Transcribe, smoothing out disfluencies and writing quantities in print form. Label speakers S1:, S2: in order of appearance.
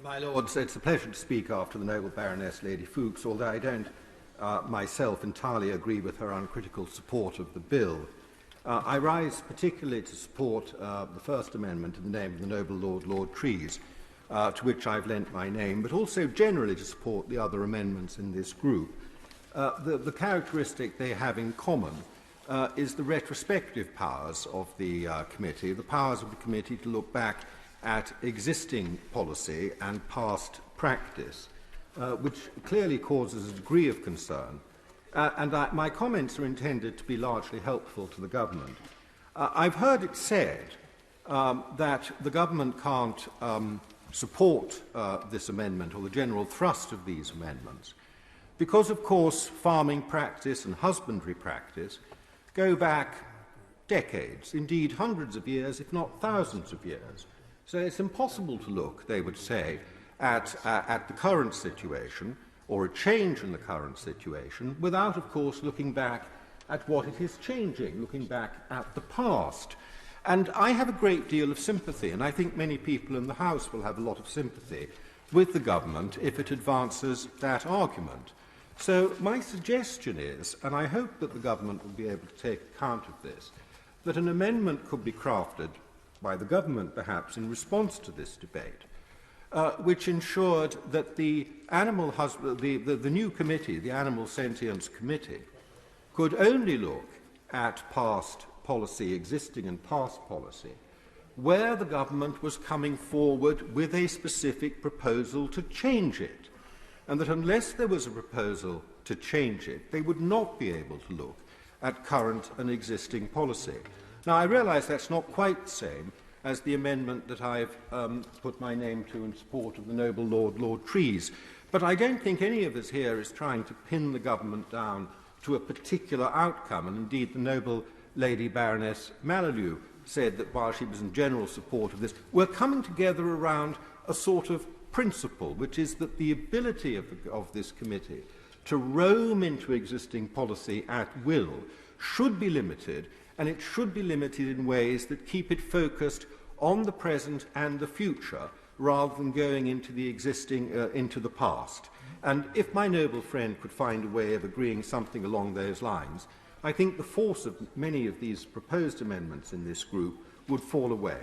S1: My Lords, it's a pleasure to speak after the noble Baroness Lady Fuchs, although I don't myself entirely agree with her uncritical support of the bill. I rise particularly to support the First Amendment in the name of the noble Lord Trees, to which I've lent my name, but also generally to support the other amendments in this group. The characteristic they have in common is the retrospective powers of the committee, the powers of the committee to look back at existing policy and past practice, which clearly causes a degree of concern. My comments are intended to be largely helpful to the government. I've heard it said that the government can't support this amendment or the general thrust of these amendments because, of course, farming practice and husbandry practice go back decades, indeed hundreds of years, if not thousands of years. So it's impossible to look, they would say, at the current situation or a change in the current situation without, of course, looking back at what it is changing, looking back at the past. And I have a great deal of sympathy, and I think many people in the House will have a lot of sympathy with the government if it advances that argument. So my suggestion is, and I hope that the government will be able to take account of this, that an amendment could be crafted by the government, perhaps, in response to this debate, which ensured that the new committee, the Animal Sentience Committee, could only look at past policy, existing and past policy, where the government was coming forward with a specific proposal to change it, and that unless there was a proposal to change it, they would not be able to look at current and existing policy. Now, I realise that's not quite the same as the amendment that I've put my name to in support of the noble Lord Trees, but I don't think any of us here is trying to pin the government down to a particular outcome, and indeed the noble Lady Baroness Malalieu said that while she was in general support of this, we're coming together around a sort of principle, which is that the ability of this committee to roam into existing policy at will should be limited, and it should be limited in ways that keep it focused on the present and the future, rather than going into the existing, into the past. And if my noble friend could find a way of agreeing something along those lines, I think the force of many of these proposed amendments in this group would fall away.